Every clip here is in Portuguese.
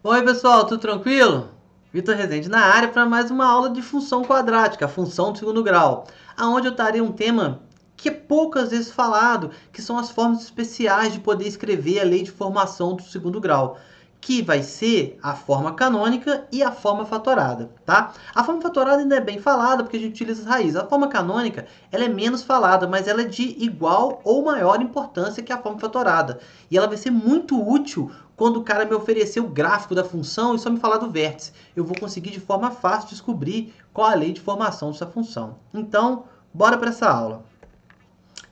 Oi, pessoal, tudo tranquilo? Vitor Rezende na área para mais uma aula de função quadrática, a função do segundo grau, aonde eu estaria um tema que é poucas vezes falado, que são as formas especiais de poder escrever a lei de formação do segundo grau, que vai ser a forma canônica e a forma fatorada, tá? A forma fatorada ainda é bem falada porque a gente utiliza as raízes. A forma canônica, ela é menos falada, mas ela é de igual ou maior importância que a forma fatorada. E ela vai ser muito útil quando o cara me oferecer o gráfico da função e só me falar do vértice. Eu vou conseguir de forma fácil descobrir qual a lei de formação dessa função. Então, bora para essa aula.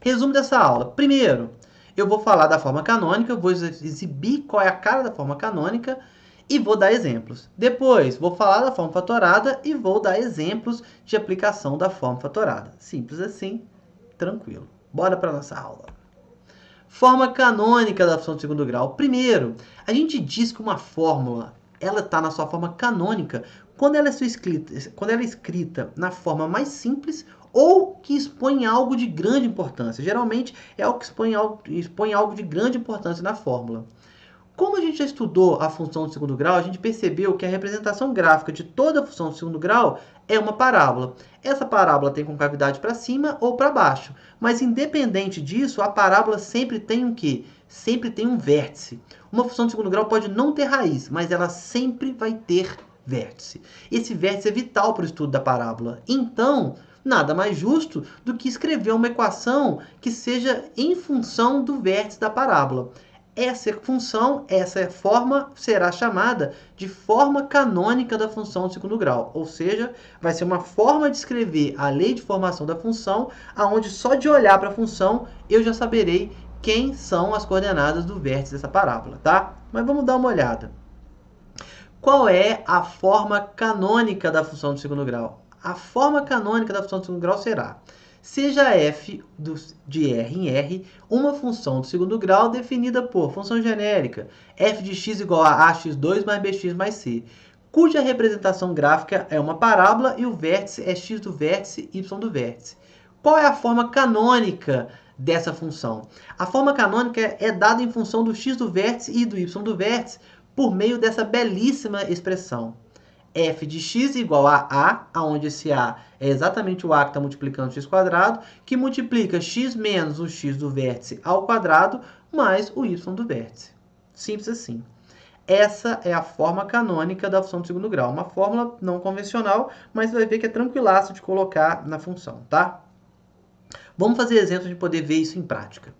Resumo dessa aula. Primeiro, eu vou falar da forma canônica, vou exibir qual é a cara da forma canônica e vou dar exemplos. Depois, vou falar da forma fatorada e vou dar exemplos de aplicação da forma fatorada. Simples assim, tranquilo. Bora para nossa aula. Forma canônica da função de segundo grau. Primeiro, a gente diz que uma fórmula ela está na sua forma canônica quando ela é escrita na forma mais simples ou que expõe algo de grande importância. Geralmente é o que expõe algo de grande importância na fórmula. Como a gente já estudou a função de segundo grau, a gente percebeu que a representação gráfica de toda a função de segundo grau é uma parábola. Essa parábola tem concavidade para cima ou para baixo, mas independente disso, a parábola sempre tem um quê? Sempre tem um vértice. Uma função de segundo grau pode não ter raiz, mas ela sempre vai ter vértice. Esse vértice é vital para o estudo da parábola. Então, nada mais justo do que escrever uma equação que seja em função do vértice da parábola. Essa função, essa forma será chamada de forma canônica da função de segundo grau, ou seja, vai ser uma forma de escrever a lei de formação da função, aonde só de olhar para a função eu já saberei quem são as coordenadas do vértice dessa parábola, tá? Mas vamos dar uma olhada. Qual é a forma canônica da função de segundo grau? A forma canônica da função de segundo grau será: seja f de R em R uma função do segundo grau definida por função genérica f de x igual a ax2 mais bx mais c, cuja representação gráfica é uma parábola e o vértice é x do vértice, y do vértice. Qual é a forma canônica dessa função? A forma canônica é dada em função do x do vértice e do y do vértice por meio dessa belíssima expressão f de x igual a, onde esse a é exatamente o a que está multiplicando x quadrado, que multiplica x menos o x do vértice ao quadrado, mais o y do vértice. Simples assim. Essa é a forma canônica da função de segundo grau. Uma fórmula não convencional, mas você vai ver que é tranquilaço de colocar na função, tá? Vamos fazer exemplos de poder ver isso em prática.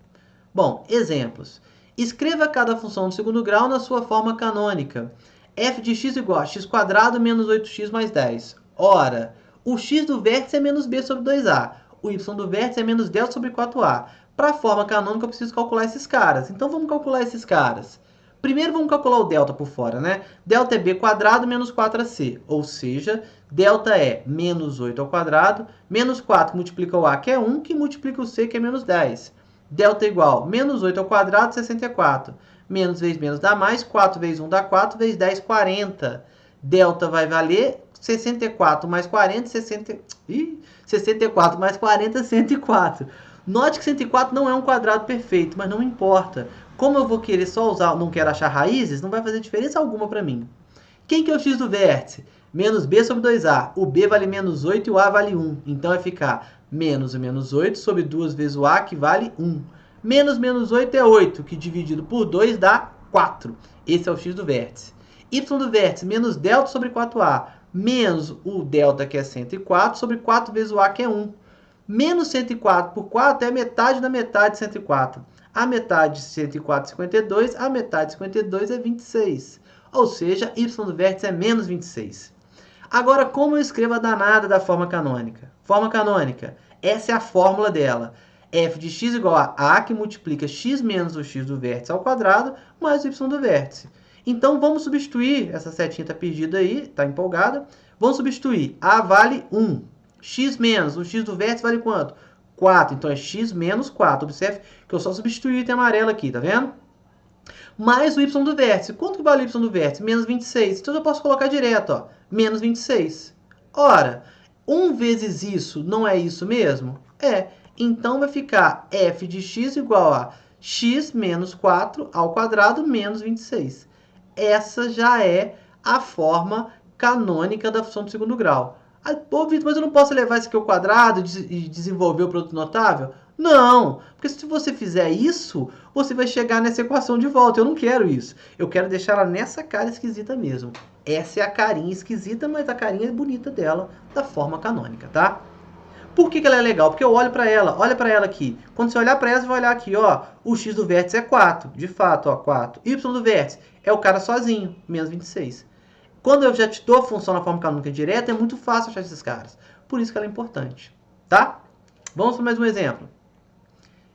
Bom, exemplos. Escreva cada função de segundo grau na sua forma canônica. F de x igual a x² menos 8x mais 10. Ora, o x do vértice é menos b sobre 2a. O y do vértice é menos del sobre 4a. Para a forma canônica, eu preciso calcular esses caras. Então, vamos calcular esses caras. Primeiro, vamos calcular o delta por fora, né? Delta é b² menos 4ac. Ou seja, delta é menos 8 ao quadrado, menos 4 multiplica o a, que é 1, que multiplica o c, que é menos 10. Delta igual menos 8 ao quadrado, 64. Menos vezes menos dá mais, 4 vezes 1 dá 4, vezes 10, 40. Delta vai valer 64 mais 40, 64 mais 40, 104. Note que 104 não é um quadrado perfeito, mas não importa. Como eu vou querer só usar, não quero achar raízes, não vai fazer diferença alguma para mim. Quem que é o x do vértice? Menos b sobre 2a. O b vale menos 8 e o a vale 1. Então vai ficar menos o menos 8 sobre 2 vezes o a, que vale 1. Menos 8 é 8, que dividido por 2 dá 4. Esse é o x do vértice. Y do vértice, menos delta sobre 4a, menos o delta, que é 104, sobre 4 vezes o a, que é 1. Menos 104 por 4 é metade da metade de 104. A metade de 104 é 52, a metade de 52 é 26. Ou seja, y do vértice é menos 26. Agora, como eu escrevo a danada da forma canônica? Forma canônica, essa é a fórmula dela. F de x igual a, que multiplica x menos o x do vértice ao quadrado, mais o y do vértice. Então, vamos substituir, essa setinha está perdida aí, está empolgada. Vamos substituir, a vale 1. X menos, o x do vértice vale quanto? 4, então é x menos 4. Observe que eu só substituí o item amarelo aqui, tá vendo? Mais o y do vértice. Quanto que vale o y do vértice? Menos 26. Então eu posso colocar direto, ó, menos 26. Ora, 1 vezes isso não é isso mesmo? É. Então vai ficar f de x igual a x menos 4 ao quadrado menos 26. Essa já é a forma canônica da função do segundo grau. Aí, pô, Vitor, mas eu não posso levar isso aqui ao quadrado e desenvolver o produto notável? Não, porque se você fizer isso, você vai chegar nessa equação de volta. Eu não quero isso. Eu quero deixar ela nessa cara esquisita mesmo. Essa é a carinha esquisita, mas a carinha bonita dela, da forma canônica, tá? Por que ela é legal? Porque eu olho para ela, olha para ela aqui. Quando você olhar para ela, você vai olhar aqui, ó, o x do vértice é 4, de fato, ó, 4. Y do vértice é o cara sozinho, menos 26. Quando eu já te dou a função na forma canônica direta, é muito fácil achar esses caras. Por isso que ela é importante, tá? Vamos para mais um exemplo.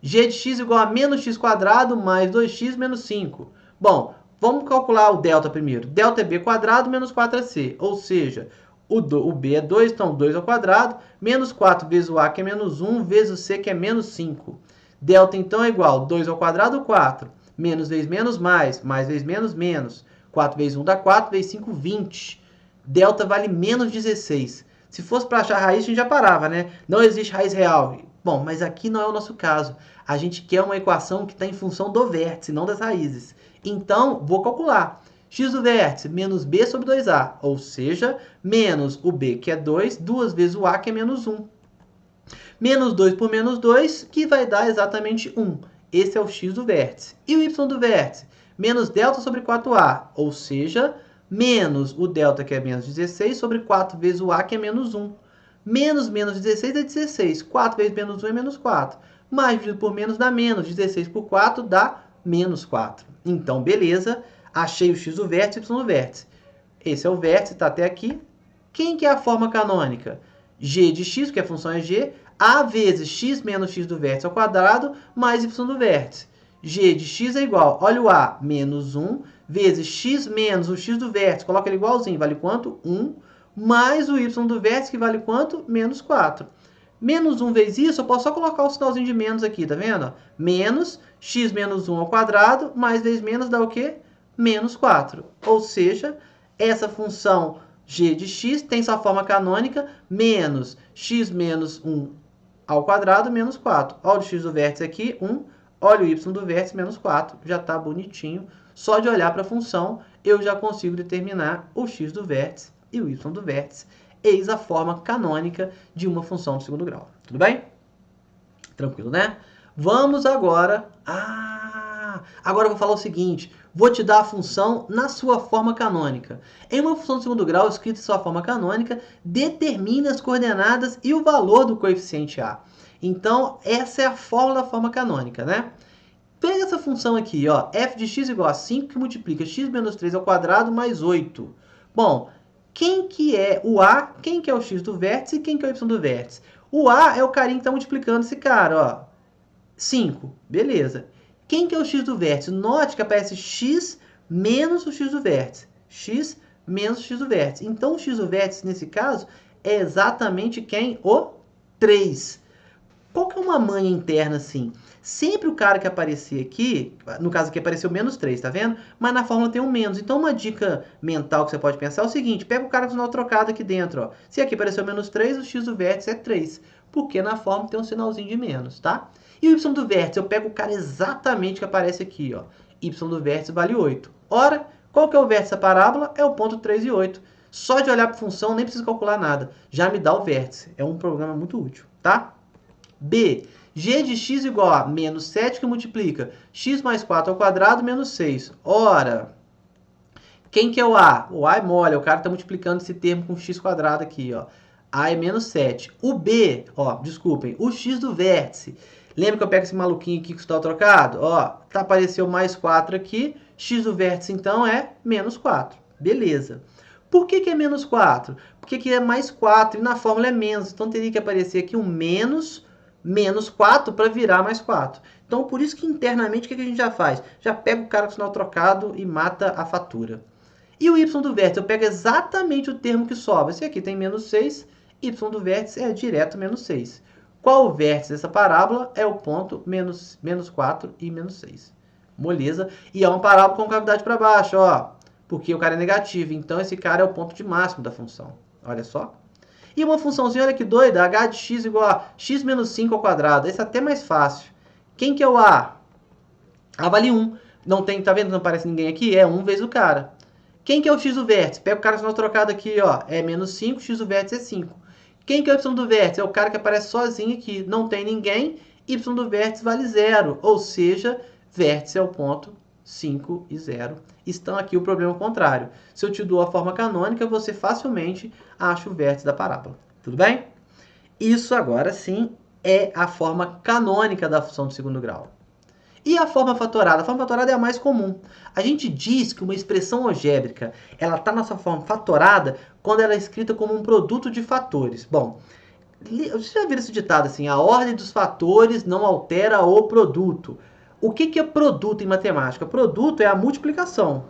G de x igual a menos x quadrado mais 2x menos 5. Bom, vamos calcular o delta primeiro. Delta é b quadrado menos 4ac. Ou seja, o b é 2, então 2 ao quadrado, menos 4 vezes o a, que é menos 1, vezes o c, que é menos 5. Delta, então, é igual 2 ao quadrado, 4. Menos vezes menos, mais vezes menos, menos. 4 vezes 1 dá 4, vezes 5, 20. Delta vale menos 16. Se fosse para achar raiz, a gente já parava, né? Não existe raiz real. Bom, mas aqui não é o nosso caso. A gente quer uma equação que está em função do vértice, não das raízes. Então, vou calcular. X do vértice menos b sobre 2a, ou seja, menos o b, que é 2, duas vezes o a, que é menos 1. Menos 2 por menos 2, que vai dar exatamente 1. Esse é o x do vértice. E o y do vértice? Menos delta sobre 4a, ou seja, menos o delta, que é menos 16, sobre 4 vezes o a, que é menos 1. Menos 16 é 16. 4 vezes menos 1 é menos 4. Mais dividido por menos dá menos. 16 por 4 dá menos 4. Então, beleza. Achei o x do vértice e o y do vértice. Esse é o vértice, está até aqui. Quem que é a forma canônica? G de x, que a função é g, a vezes x menos x do vértice ao quadrado, mais y do vértice. G de x é igual, olha o a, menos 1, vezes x menos o x do vértice, coloca ele igualzinho, vale quanto? 1, mais o y do vértice, que vale quanto? Menos 4. Menos 1 vezes isso, eu posso só colocar o sinalzinho de menos aqui, tá vendo? Menos x menos 1 ao quadrado, mais vezes menos dá o quê? Menos 4. Ou seja, essa função g de x tem sua forma canônica, menos x menos 1 ao quadrado, menos 4. Olha o x do vértice aqui, 1. Olha o y do vértice, menos 4. Já está bonitinho. Só de olhar para a função, eu já consigo determinar o x do vértice e o y do vértice. Eis a forma canônica de uma função de segundo grau. Tudo bem? Tranquilo, né? Vamos agora... agora eu vou falar o seguinte. Vou te dar a função na sua forma canônica. Em uma função de segundo grau, escrita em sua forma canônica, determine as coordenadas e o valor do coeficiente a. Então, essa é a fórmula da forma canônica, né? Pega essa função aqui, ó, f de x igual a 5, que multiplica x menos 3 ao quadrado mais 8. Bom, quem que é o a, quem que é o x do vértice e quem que é o y do vértice? O a é o carinha que está multiplicando esse cara, ó. 5, beleza. Quem que é o x do vértice? Note que aparece x menos o x do vértice. X menos o x do vértice. Então, o x do vértice, nesse caso, é exatamente quem? O 3. Qual que é uma manha interna assim? Sempre o cara que aparecer aqui, no caso aqui apareceu menos 3, tá vendo? Mas na fórmula tem um menos. Então, uma dica mental que você pode pensar é o seguinte, pega o cara com o sinal trocado aqui dentro, ó. Se aqui apareceu menos 3, o x do vértice é 3. Porque na fórmula tem um sinalzinho de menos, tá? E o y do vértice, eu pego o cara exatamente que aparece aqui, ó. Y do vértice vale 8. Ora, qual que é o vértice da parábola? É o ponto 3 e 8. Só de olhar para a função, nem preciso calcular nada. Já me dá o vértice. É um programa muito útil, tá? B. G de x igual a menos 7, que multiplica x mais 4 ao quadrado menos 6. Ora, quem que é o a? O a é mole, o cara está multiplicando esse termo com x quadrado aqui, ó. A é menos 7. O B, ó, desculpem, o x do vértice. Lembra que eu pego esse maluquinho aqui que está trocado? Ó, tá, apareceu mais 4 aqui. X do vértice, então, é menos 4. Beleza. Por que é menos 4? Porque aqui é mais 4 e na fórmula é menos. Então, teria que aparecer aqui um menos 4 para virar mais 4. Então, por isso que internamente, o que a gente já faz? Já pega o cara com o sinal trocado e mata a fatura. E o y do vértice, eu pego exatamente o termo que sobra. Esse aqui tem menos 6, y do vértice é direto menos 6. Qual o vértice dessa parábola? É o ponto menos 4 e menos 6. Moleza. E é uma parábola com cavidade para baixo, ó. Porque o cara é negativo. Então, esse cara é o ponto de máximo da função. Olha só. E uma funçãozinha, olha que doida. H de x igual a x menos 5 ao quadrado. Esse é até mais fácil. Quem que é o a? A vale 1. Não tem, tá vendo que não aparece ninguém aqui? É 1 vezes o cara. Quem que é o x do vértice? Pega o cara só trocado aqui, ó. É menos 5, x do vértice é 5. Quem que é o y do vértice? É o cara que aparece sozinho aqui. Não tem ninguém, y do vértice vale 0. Ou seja, vértice é o ponto 5 e 0. Estão aqui o problema contrário. Se eu te dou a forma canônica, você facilmente acha o vértice da parábola. Tudo bem? Isso agora sim é a forma canônica da função de segundo grau. E a forma fatorada? A forma fatorada é a mais comum. A gente diz que uma expressão algébrica ela está na sua forma fatorada quando ela é escrita como um produto de fatores. Bom, você já viu esse ditado assim, a ordem dos fatores não altera o produto. O que é produto em matemática? Produto é a multiplicação.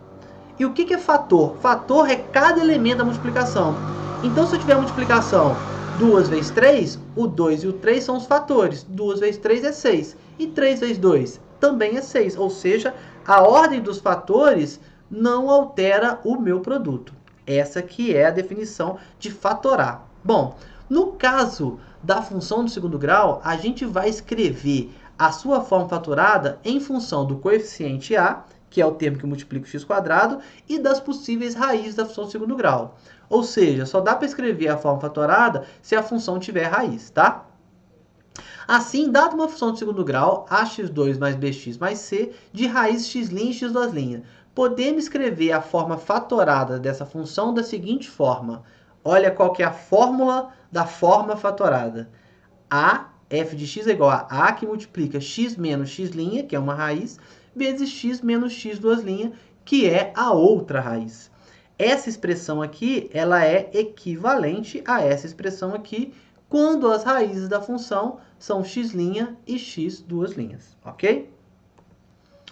E o que é fator? Fator é cada elemento da multiplicação. Então, se eu tiver a multiplicação 2 vezes 3, o 2 e o 3 são os fatores. 2 vezes 3 é 6. E 3 vezes 2 também é 6. Ou seja, a ordem dos fatores não altera o meu produto. Essa que é a definição de fatorar. Bom, no caso da função do segundo grau, a gente vai escrever a sua forma fatorada em função do coeficiente a, que é o termo que multiplica o x², e das possíveis raízes da função do segundo grau. Ou seja, só dá para escrever a forma fatorada se a função tiver raiz, tá? Assim, dada uma função de segundo grau, ax2 mais bx mais c, de raiz x' e x2', podemos escrever a forma fatorada dessa função da seguinte forma. Olha qual que é a fórmula da forma fatorada. A, f de x é igual a que multiplica x menos x', que é uma raiz, vezes x menos x2', que é a outra raiz. Essa expressão aqui, ela é equivalente a essa expressão aqui, quando as raízes da função são x' e x2', ok?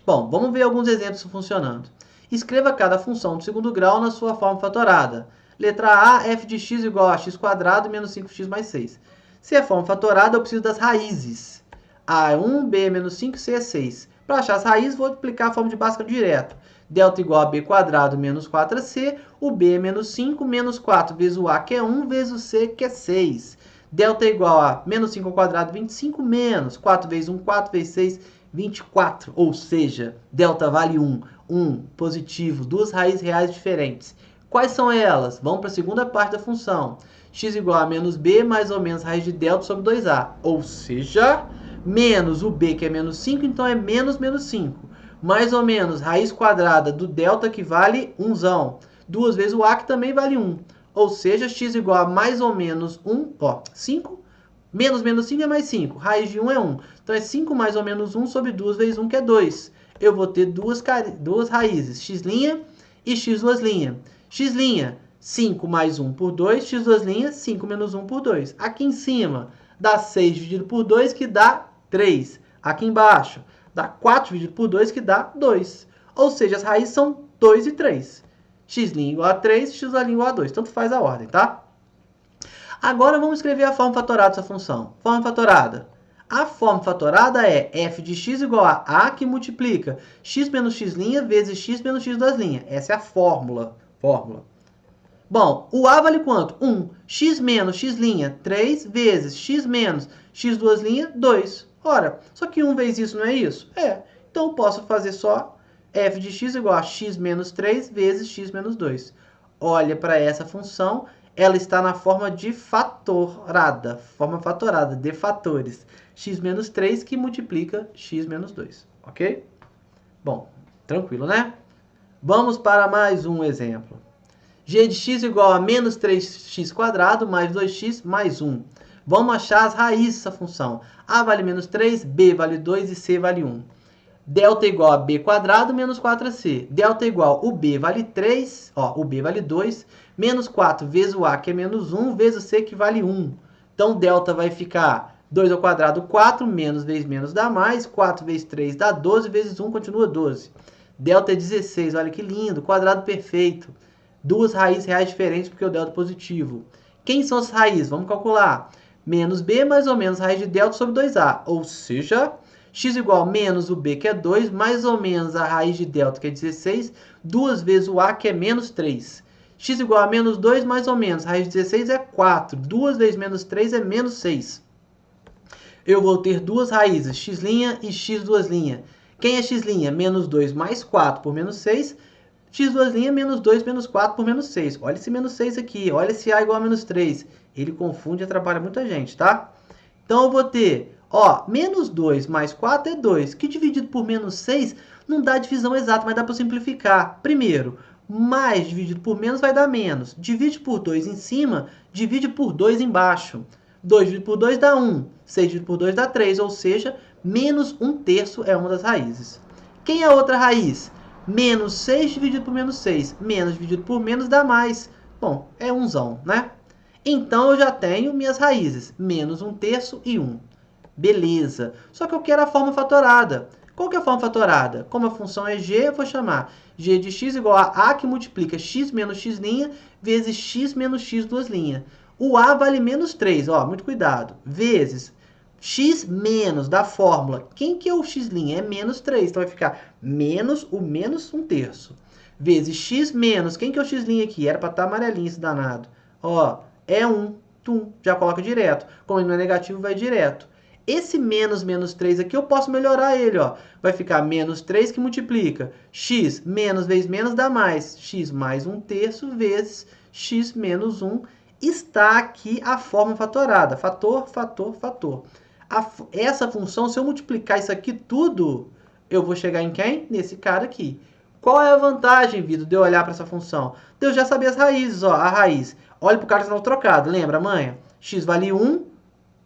Bom, vamos ver alguns exemplos funcionando. Escreva cada função do segundo grau na sua forma fatorada. Letra A, f de x igual a x² menos 5x mais 6. Se é forma fatorada, eu preciso das raízes. A é 1, B é menos 5, C é 6. Para achar as raízes, vou aplicar a forma de Bhaskara direto. Delta igual a b² menos 4ac, o b é menos 5, menos 4 vezes o a, que é 1, vezes o c, que é 6. Delta igual a menos 5 ao quadrado, 25, menos 4 vezes 1, 4 vezes 6, 24. Ou seja, delta vale 1. 1 positivo, duas raízes reais diferentes. Quais são elas? Vamos para a segunda parte da função. X igual a menos b mais ou menos raiz de delta sobre 2a. Ou seja, menos o b, que é menos 5, então é menos menos 5. Mais ou menos raiz quadrada do delta, que vale 1. 2 vezes o a, que também vale 1. Ou seja, x igual a mais ou menos 1, 5. Menos menos 5 é mais 5. Raiz de 1 é 1. Então é 5 mais ou menos 1 sobre 2 vezes 1, que é 2. Eu vou ter duas raízes, x' e x2'. X', 5 mais 1 por 2. X2', 5 menos 1 por 2. Aqui em cima, dá 6 dividido por 2, que dá 3. Aqui embaixo, dá 4 dividido por 2, que dá 2. Ou seja, as raízes são 2 e 3. X' igual a 3, x' igual a 2. Tanto faz a ordem, tá? Agora vamos escrever a forma fatorada dessa função. Forma fatorada. A forma fatorada é f de x igual a que multiplica x menos x' vezes x menos x2'. Essa é a fórmula. Bom, o a vale quanto? 1. X menos x', 3 vezes x menos x2', 2. Ora, só que 1 vezes isso não é isso? É. Então, eu posso fazer só f de x igual a x menos 3 vezes x menos 2. Olha para essa função, ela está na forma de fatorada. Forma fatorada, de fatores. X menos 3 que multiplica x menos 2. Ok? Bom, tranquilo, né? Vamos para mais um exemplo. G de x igual a menos 3x² mais 2x mais 1. Vamos achar as raízes dessa função. A vale menos 3, B vale 2 e C vale 1. Delta igual a b² menos 4ac. Delta igual, o b vale 3, o b vale 2, menos 4 vezes o a, que é menos 1, vezes o c, que vale 1. Então, delta vai ficar 2 ao quadrado, 4, menos vezes menos dá mais, 4 vezes 3 dá 12, vezes 1 continua 12. Delta é 16, olha que lindo, quadrado perfeito. Duas raízes reais diferentes, porque o delta é positivo. Quem são as raízes? Vamos calcular. Menos b mais ou menos raiz de delta sobre 2a, ou seja, x igual a menos o b, que é 2, mais ou menos a raiz de delta, que é 16, 2 vezes o a, que é menos 3. X igual a menos 2, mais ou menos, raiz de 16 é 4. 2 vezes menos 3 é menos 6. Eu vou ter duas raízes, x' e x2'. Quem é x'? Menos 2 mais 4 por menos 6. X2', menos 2 menos 4 por menos 6. Olha esse menos 6 aqui. Olha esse A igual a menos 3. Ele confunde e atrapalha muita gente, tá? Então eu vou ter, ó, menos 2 mais 4 é 2, que dividido por menos 6 não dá divisão exata, mas dá para simplificar. Primeiro, mais dividido por menos vai dar menos. Divide por 2 em cima, divide por 2 embaixo. 2 dividido por 2 dá 1, 6 dividido por 2 dá 3, ou seja, menos 1/3 é uma das raízes. Quem é a outra raiz? Menos 6 dividido por menos 6. Menos dividido por menos dá mais. Bom, é umzão, né? Então, eu já tenho minhas raízes, menos 1/3 e 1. Beleza. Só que eu quero a forma fatorada. Qual que é a forma fatorada? Como a função é g, eu vou chamar g de x igual a que multiplica x menos x' vezes x menos x duas linhas. O a vale menos 3, ó, muito cuidado. Vezes x menos da fórmula. Quem que é o x'? É menos 3, então vai ficar menos o menos 1/3. Vezes x menos, quem que é o x' aqui? Era para estar amarelinho esse danado. Ó, é 1, já coloca direto. Como ele não é negativo, vai direto. Esse menos 3 aqui, eu posso melhorar ele, ó. Vai ficar menos 3 que multiplica. X menos vezes menos dá mais. X mais 1/3 vezes x menos 1. Está aqui a forma fatorada. Fator, fator, fator. Essa função, se eu multiplicar isso aqui tudo, eu vou chegar em quem? Nesse cara aqui. Qual é a vantagem, Vitor, de eu olhar para essa função? De eu já saber as raízes, ó. A raiz. Olha para o cardinal trocado. Lembra, manha? X vale 1.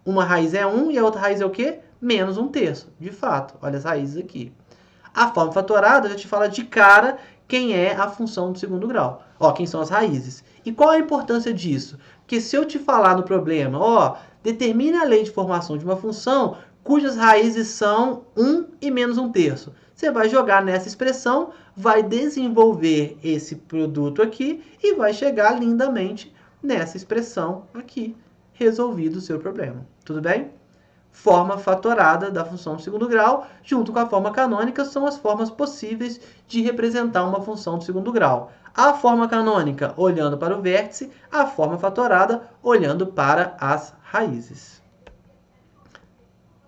Uma raiz é 1 e a outra raiz é o quê? Menos 1/3. De fato, olha as raízes aqui. A forma fatorada já te fala de cara quem é a função do segundo grau. Ó, quem são as raízes. E qual a importância disso? Porque se eu te falar no problema, ó, determine a lei de formação de uma função cujas raízes são 1 e menos 1/3. Você vai jogar nessa expressão, vai desenvolver esse produto aqui e vai chegar lindamente nessa expressão aqui. Resolvido o seu problema. Tudo bem? Forma fatorada da função de segundo grau, junto com a forma canônica, são as formas possíveis de representar uma função de segundo grau. A forma canônica olhando para o vértice, a forma fatorada olhando para as raízes.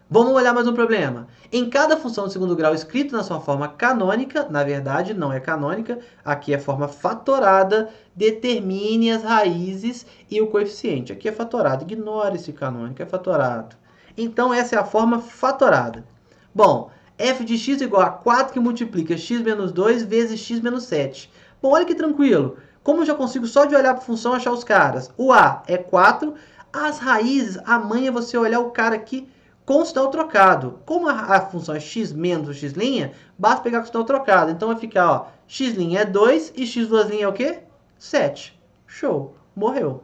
Vamos olhar mais um problema. Em cada função de segundo grau escrita na sua forma canônica, na verdade não é canônica, aqui é forma fatorada, determine as raízes e o coeficiente. Aqui é fatorado, ignore esse canônico, é fatorado. Então essa é a forma fatorada. Bom, f de x igual a 4 que multiplica x menos 2 vezes x menos 7. Bom, olha que tranquilo. Como eu já consigo só de olhar para a função achar os caras? O a é 4, as raízes, a mãe é você olhar o cara aqui com o sinal trocado. Como a função é x menos o x', basta pegar com o sinal trocado. Então vai ficar, ó, x' é 2 e x duas linhas é o quê? 7. Show. Morreu.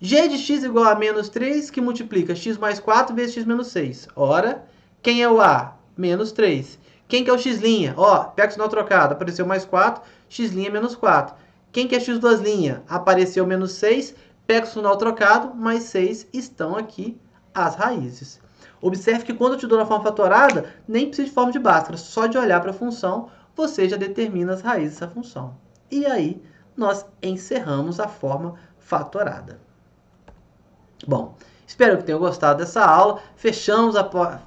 G de x igual a menos 3, que multiplica x mais 4 vezes x menos 6. Ora, quem é o a? Menos 3. Quem que é o x'? Ó, pega o sinal trocado. Apareceu mais 4, x' menos 4. Quem que é x duas linhas? Apareceu menos 6, pega o sinal trocado, mais 6 estão aqui as raízes. Observe que quando eu te dou na forma fatorada, nem precisa de forma de Bhaskara. Só de olhar para a função, você já determina as raízes dessa função. E aí, nós encerramos a forma fatorada. Bom, espero que tenham gostado dessa aula. Fechamos a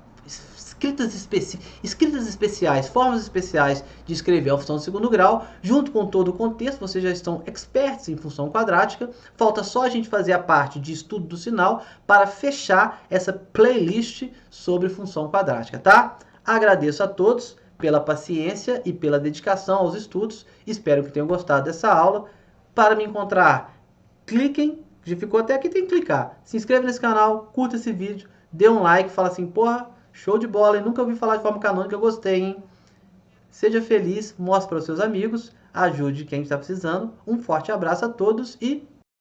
escritas especiais, formas especiais de escrever a função de segundo grau, junto com todo o contexto. Vocês já estão expertos em função quadrática. Falta só a gente fazer a parte de estudo do sinal para fechar essa playlist sobre função quadrática, tá? Agradeço a todos pela paciência e pela dedicação aos estudos. Espero que tenham gostado dessa aula. Para me encontrar, cliquem. Já ficou até aqui, tem que clicar. Se inscreve nesse canal, curta esse vídeo, dê um like, fala assim, porra, show de bola, hein? Nunca ouvi falar de forma canônica, eu gostei, hein? Seja feliz, mostre para os seus amigos, ajude quem está precisando. Um forte abraço a todos e